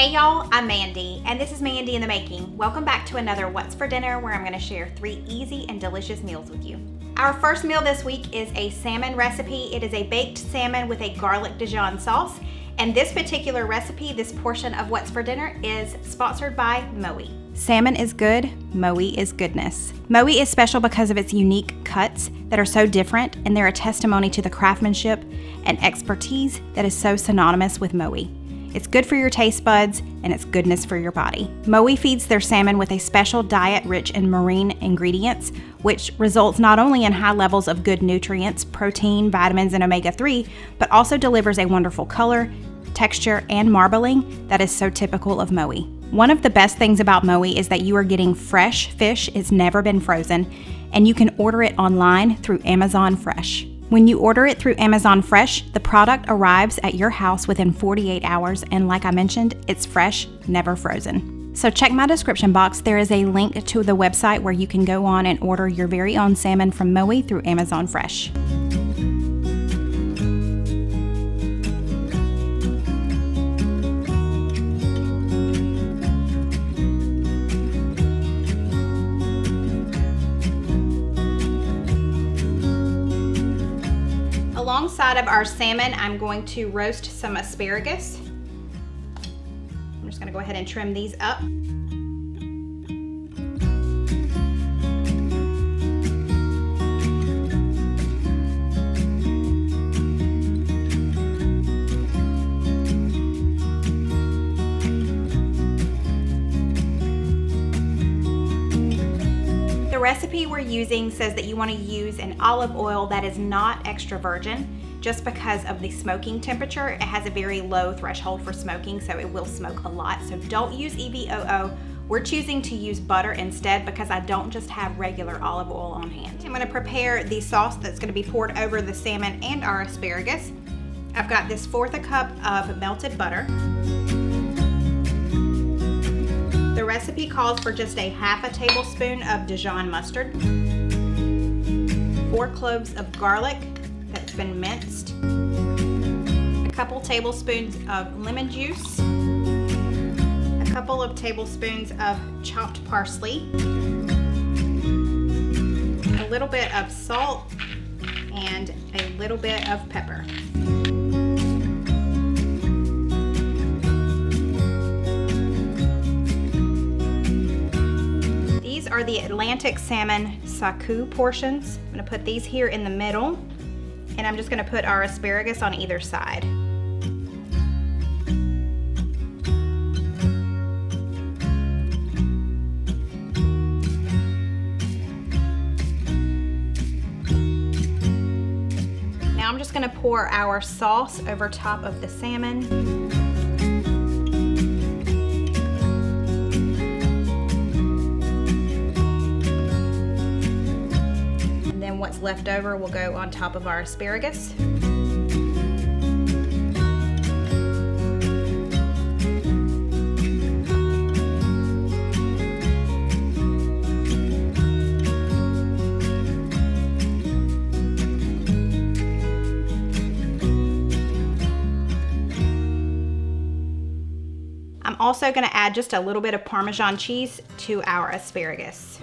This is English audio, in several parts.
Hey y'all, I'm Mandy, and this is Mandy in the Making. Welcome back to another What's for Dinner, where I'm going to share 3 easy and delicious meals with you. Our first meal this week is a salmon recipe. It is a baked salmon with a garlic Dijon sauce. And this particular recipe, this portion of What's for Dinner, is sponsored by MOWI. Salmon is good, MOWI is goodness. MOWI is special because of its unique cuts that are so different, and they're a testimony to the craftsmanship and expertise that is so synonymous with MOWI. It's good for your taste buds, and it's goodness for your body. MOWI feeds their salmon with a special diet rich in marine ingredients, which results not only in high levels of good nutrients, protein, vitamins, and omega-3, but also delivers a wonderful color, texture, and marbling that is so typical of MOWI. One of the best things about MOWI is that you are getting fresh fish. It's never been frozen, and you can order it online through Amazon Fresh. When you order it through Amazon Fresh, the product arrives at your house within 48 hours, and like I mentioned, it's fresh, never frozen. So check my description box. There is a link to the website where you can go on and order your very own salmon from MOWI through Amazon Fresh. Alongside of our salmon, I'm going to roast some asparagus. I'm just going to go ahead and trim these up. The recipe we're using says that you want to use an olive oil that is not extra virgin, just because of the smoking temperature. It has a very low threshold for smoking, so it will smoke a lot. So don't use EVOO. We're choosing to use butter instead because I don't just have regular olive oil on hand. I'm going to prepare the sauce that's going to be poured over the salmon and our asparagus. I've got this 1/4 cup of melted butter. The recipe calls for just a 1/2 tablespoon of Dijon mustard, 4 cloves of garlic that's been minced, a couple tablespoons of lemon juice, a couple of tablespoons of chopped parsley, a little bit of salt, and a little bit of pepper. These are the Atlantic salmon saku portions. I'm going to put these here in the middle, and I'm just going to put our asparagus on either side. Now I'm just going to pour our sauce over top of the salmon. What's left over will go on top of our asparagus. I'm also going to add just a little bit of Parmesan cheese to our asparagus.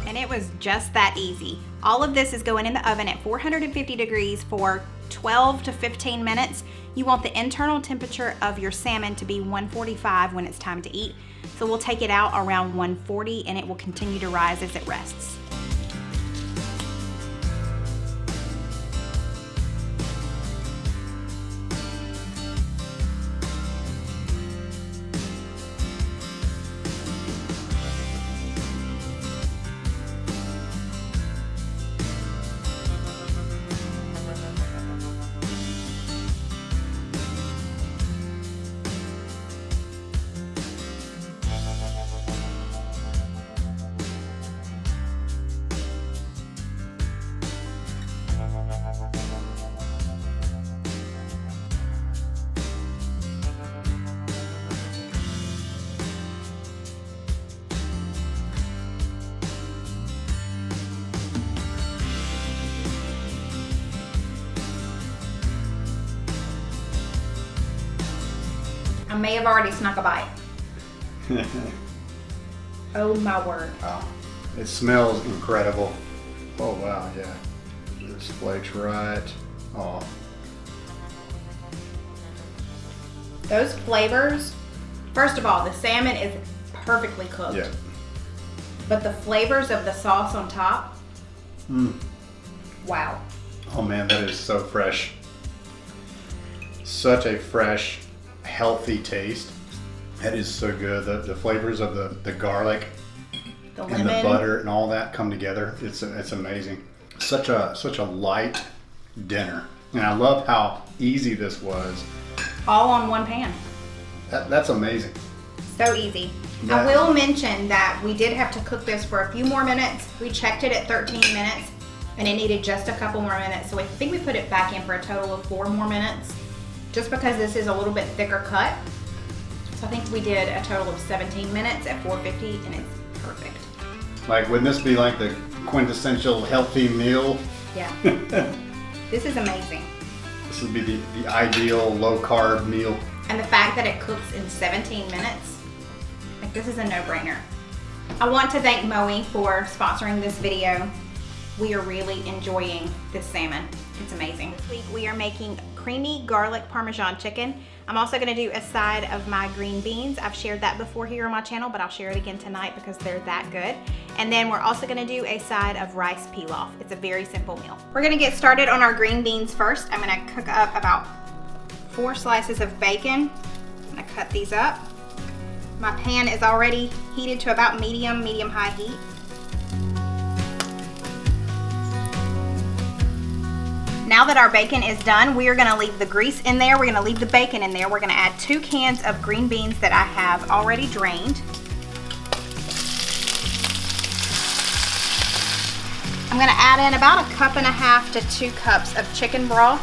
And it was just that easy. All of this is going in the oven at 450 degrees for 12 to 15 minutes. You want the internal temperature of your salmon to be 145 when it's time to eat. So we'll take it out around 140, and it will continue to rise as it rests. I may have already snuck a bite. Oh my word. Wow. It smells incredible. Oh wow, yeah. This flakes right off. Those flavors, first of all, the salmon is perfectly cooked. Yeah. But the flavors of the sauce on top, wow. Oh man, that is so fresh. Such a fresh, healthy taste. That is so good. The flavors of the garlic and the butter and all that come together. It's amazing. Such a light dinner. And I love how easy this was. All on one pan. That's amazing. So easy. Yeah. I will mention that we did have to cook this for a few more minutes. We checked it at 13 minutes and it needed just a couple more minutes. So I think we put it back in for a total of 4 more minutes just because this is a little bit thicker cut. So I think we did a total of 17 minutes at 450 and it's perfect. Like, wouldn't this be like the quintessential healthy meal? Yeah. This is amazing. This would be the ideal low carb meal. And the fact that it cooks in 17 minutes, like this is a no-brainer. I want to thank MOWI for sponsoring this video. We are really enjoying this salmon. It's amazing. This week we are making creamy garlic Parmesan chicken. I'm also gonna do a side of my green beans. I've shared that before here on my channel, but I'll share it again tonight because they're that good. And then we're also gonna do a side of rice pilaf. It's a very simple meal. We're gonna get started on our green beans first. I'm gonna cook up about 4 slices of bacon. I'm gonna cut these up. My pan is already heated to about medium-high heat. Now that our bacon is done, we are gonna leave the grease in there. We're gonna leave the bacon in there. We're gonna add 2 cans of green beans that I have already drained. I'm gonna add in about 1.5 to 2 cups of chicken broth.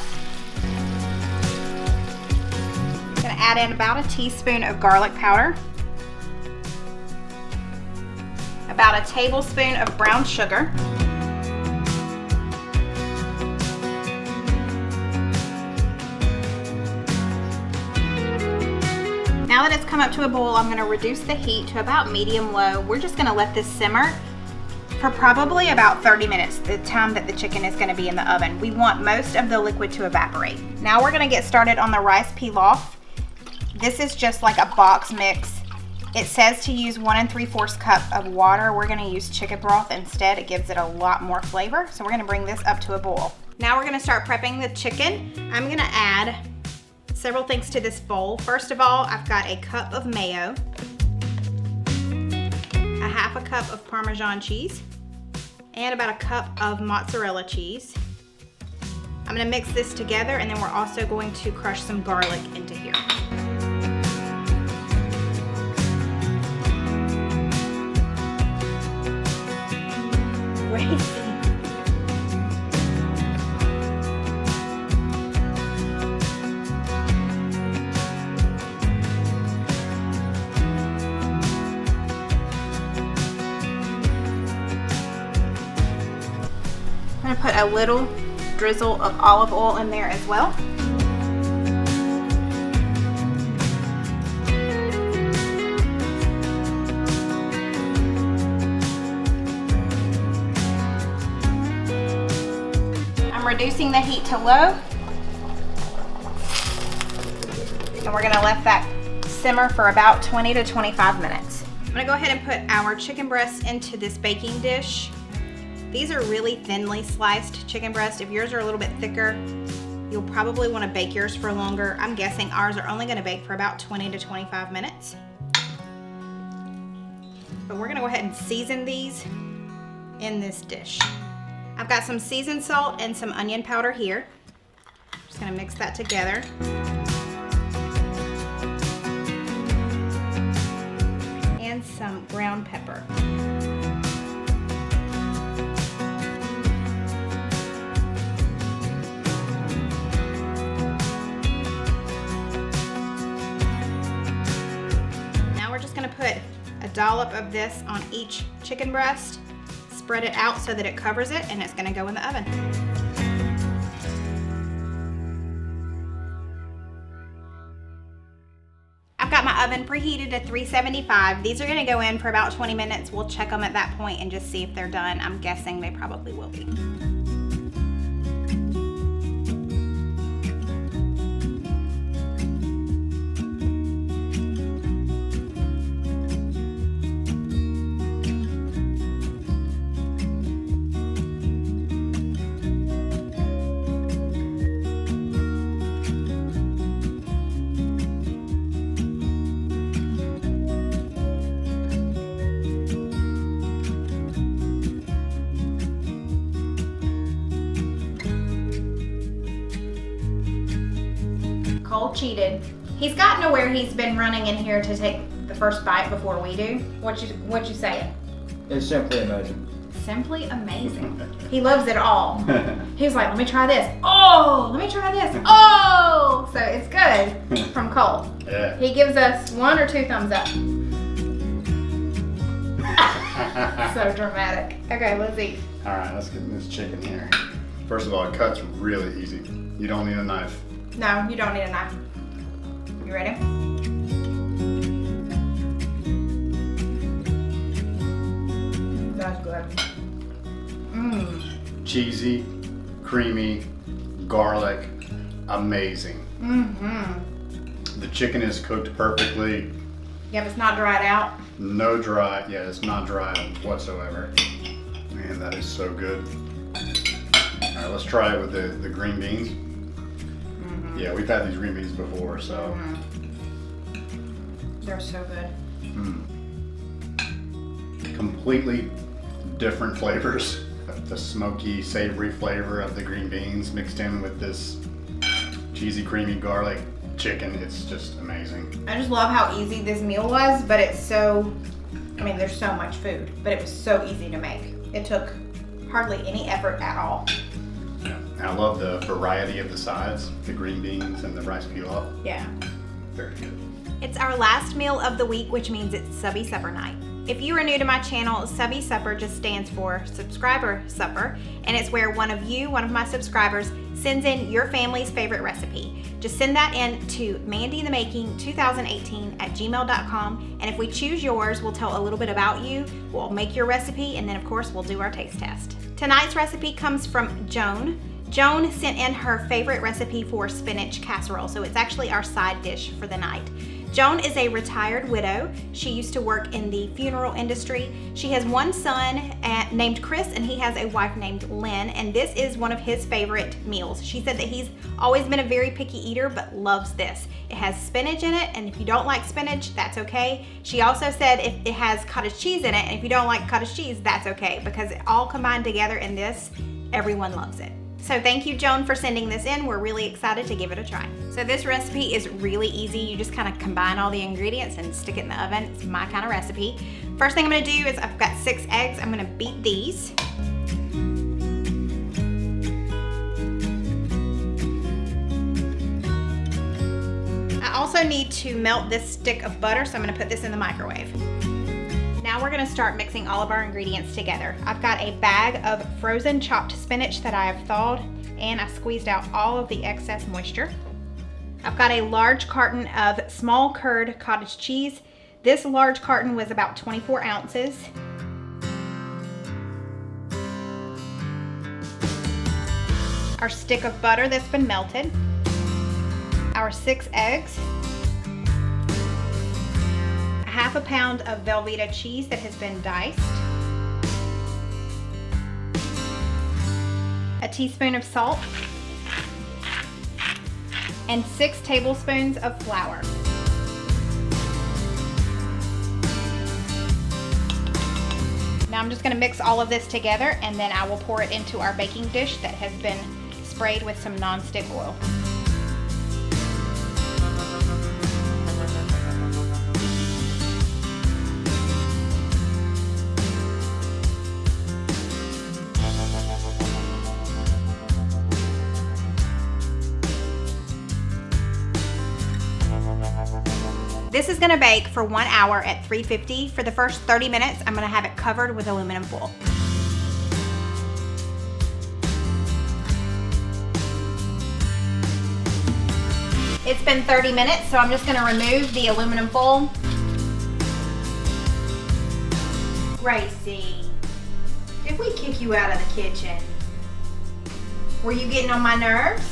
I'm gonna add in about a teaspoon of garlic powder. About a tablespoon of brown sugar. Now that it's come up to a boil, I'm gonna reduce the heat to about medium-low. We're just gonna let this simmer for probably about 30 minutes, the time that the chicken is gonna be in the oven. We want most of the liquid to evaporate. Now we're gonna get started on the rice pilaf. This is just like a box mix. It says to use 1 3/4 cup of water. We're gonna use chicken broth instead. It gives it a lot more flavor. So we're gonna bring this up to a boil. Now we're gonna start prepping the chicken. I'm gonna add several things to this bowl. First of all, I've got a cup of mayo, a 1/2 cup of Parmesan cheese, and about a cup of mozzarella cheese. I'm gonna mix this together and then we're also going to crush some garlic into here. Crazy. I'm gonna put a little drizzle of olive oil in there as well. I'm reducing the heat to low. And we're gonna let that simmer for about 20 to 25 minutes. I'm gonna go ahead and put our chicken breasts into this baking dish. These are really thinly sliced chicken breasts. If yours are a little bit thicker, you'll probably want to bake yours for longer. I'm guessing ours are only going to bake for about 20 to 25 minutes. But we're going to go ahead and season these in this dish. I've got some seasoned salt and some onion powder here. Just going to mix that together. And some ground pepper. Put a dollop of this on each chicken breast, spread it out so that it covers it, and it's going to go in the oven. I've my oven preheated at 375. These are gonna go in for about 20 minutes. We'll check them at that point and just see if they're done. I'm guessing they probably will be. Cole cheated. He's gotten to where he's been running in here to take the first bite before we do. What you saying? It's simply amazing. Simply amazing. He loves it all. He's like, let me try this. Oh, let me try this. Oh, so it's good from Cole. Yeah. He gives us 1 or 2 thumbs up. So dramatic. Okay, let's eat. All right, let's get this chicken here. First of all, it cuts really easy. You don't need a knife. No, you don't need a knife. You ready? That's good. Mmm. Cheesy, creamy, garlic, amazing. Mm-hmm. The chicken is cooked perfectly. Yep, it's not dried out. No dry, yeah, it's not dry whatsoever. Man, that is so good. All right, let's try it with the green beans. Mm-hmm. Yeah, we've had these green beans before, so. Mm-hmm. They're so good. Completely different flavors. The smoky, savory flavor of the green beans mixed in with this cheesy, creamy garlic chicken. It's just amazing. I just love how easy this meal was, but it's so, I mean, there's so much food, but it was so easy to make. It took hardly any effort at all. Yeah. And I love the variety of the sides, the green beans and the rice pilaf. Yeah. Very good. It's our last meal of the week, which means it's Subby Supper night. If you are new to my channel, Subby Supper just stands for Subscriber Supper, and it's where one of my subscribers, sends in your family's favorite recipe. Just send that in to mandyinthemaking2018@gmail.com, and if we choose yours, we'll tell a little bit about you, we'll make your recipe, and then of course we'll do our taste test. Tonight's recipe comes from Joan. Joan sent in her favorite recipe for spinach casserole, so it's actually our side dish for the night. Joan is a retired widow. She used to work in the funeral industry. She has one son named Chris, and he has a wife named Lynn, and this is one of his favorite meals. She said that he's always been a very picky eater, but loves this. It has spinach in it, and if you don't like spinach, that's okay. She also said if it has cottage cheese in it, and if you don't like cottage cheese, that's okay, because it all combined together in this, everyone loves it. So thank you, Joan, for sending this in. We're really excited to give it a try. So this recipe is really easy. You just kind of combine all the ingredients and stick it in the oven. It's my kind of recipe. First thing I'm gonna do is I've got 6 eggs. I'm gonna beat these. I also need to melt this stick of butter, so I'm gonna put this in the microwave. Now we're gonna start mixing all of our ingredients together. I've got a bag of frozen chopped spinach that I have thawed, and I squeezed out all of the excess moisture. I've got a large carton of small curd cottage cheese. This large carton was about 24 ounces. Our stick of butter that's been melted. Our 6 eggs. Half a pound of Velveeta cheese that has been diced, a teaspoon of salt, and 6 tablespoons of flour. Now I'm just going to mix all of this together, and then I will pour it into our baking dish that has been sprayed with some non-stick oil. This is gonna bake for 1 hour at 350. For the first 30 minutes, I'm gonna have it covered with aluminum foil. It's been 30 minutes, so I'm just gonna remove the aluminum foil. Gracie, did we kick you out of the kitchen? Were you getting on my nerves?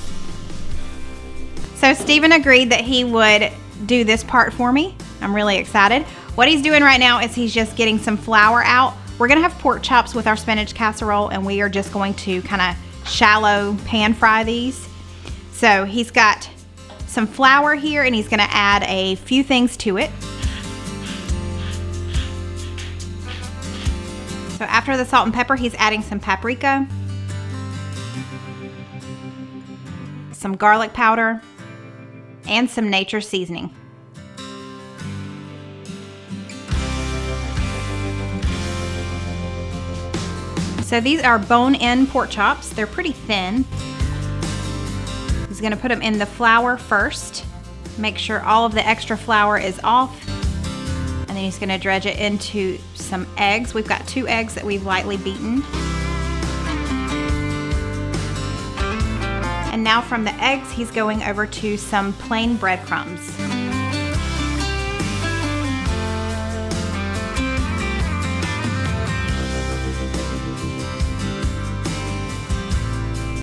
So Steven agreed that he would do this part for me. I'm really excited. What he's doing right now is he's just getting some flour out. We're gonna have pork chops with our spinach casserole, and we are just going to kind of shallow pan fry these. So he's got some flour here, and he's gonna add a few things to it. So after the salt and pepper, he's adding some paprika, some garlic powder, and some nature seasoning. So these are bone-in pork chops. They're pretty thin. He's gonna put them in the flour first. Make sure all of the extra flour is off. And then he's gonna dredge it into some eggs. We've got 2 eggs that we've lightly beaten. And now from the eggs, he's going over to some plain breadcrumbs.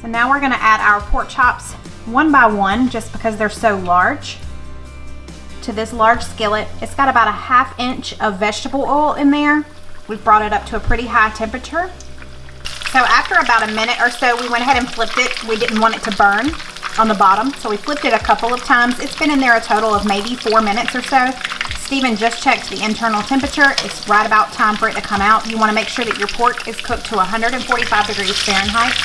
So now we're gonna add our pork chops one by one, just because they're so large, to this large skillet. It's got about a 1/2 inch of vegetable oil in there. We've brought it up to a pretty high temperature. So after about a minute or so, we went ahead and flipped it. We didn't want it to burn on the bottom, so we flipped it a couple of times. It's been in there a total of maybe 4 minutes or so. Steven just checked the internal temperature. It's right about time for it to come out. You want to make sure that your pork is cooked to 145 degrees Fahrenheit.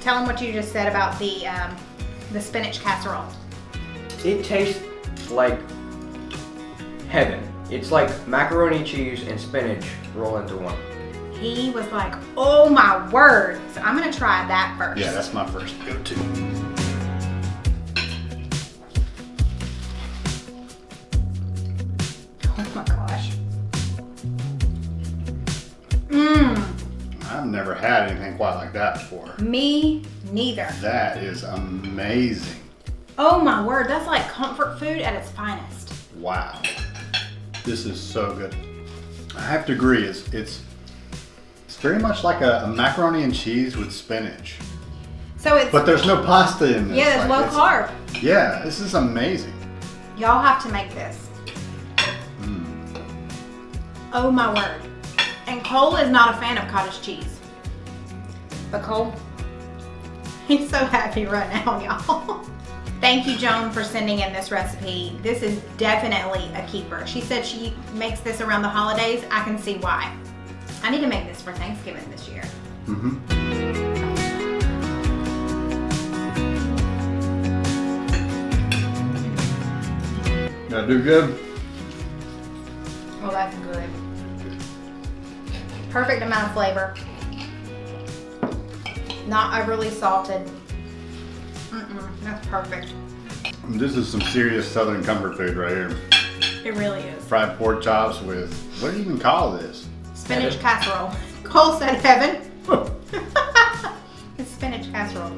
Tell them what you just said about the spinach casserole. It tastes like heaven. It's like macaroni and cheese and spinach roll into one. He was like, oh my word. So I'm gonna try that first. Yeah, that's my first go-to. Oh my gosh. I've never had anything quite like that before. Me neither. That is amazing. Oh my word, that's like comfort food at its finest. Wow. This is so good. I have to agree, it's very much like a macaroni and cheese with spinach. So it's, but there's no pasta in this. Yeah, it's low carb. Yeah, this is amazing. Y'all have to make this. Oh my word. And Cole is not a fan of cottage cheese. But Cole, he's so happy right now, y'all. Thank you, Joan, for sending in this recipe. This is definitely a keeper. She said she makes this around the holidays. I can see why. I need to make this for Thanksgiving this year. Gotta do good. Oh, that's good. Perfect amount of flavor. Not overly salted. That's perfect. This is some serious Southern comfort food right here. It really is. Fried pork chops with, what do you even call this? Spinach casserole. Cole said heaven. It's spinach casserole.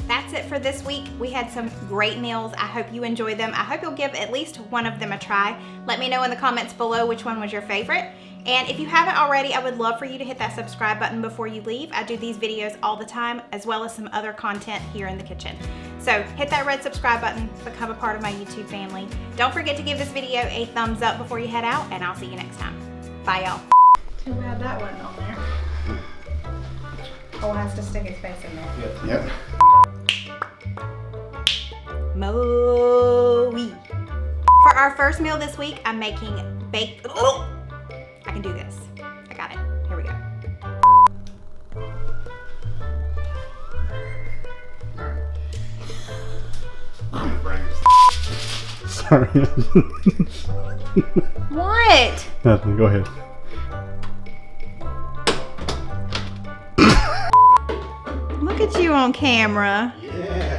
That's it for this week. We had some great meals. I hope you enjoyed them. I hope you'll give at least one of them a try. Let me know in the comments below which one was your favorite. And if you haven't already, I would love for you to hit that subscribe button before you leave. I do these videos all the time, as well as some other content here in the kitchen. So hit that red subscribe button, become a part of my YouTube family. Don't forget to give this video a thumbs up before you head out, and I'll see you next time. Bye, y'all. Too bad that wasn't on there. Cole has to stick his face in there. Yep. MOWI. For our first meal this week, I'm making baked. Oh, I can do this. I got it. Here we go. brain. Sorry. What? Nothing. Go ahead. Look at you on camera. Yeah.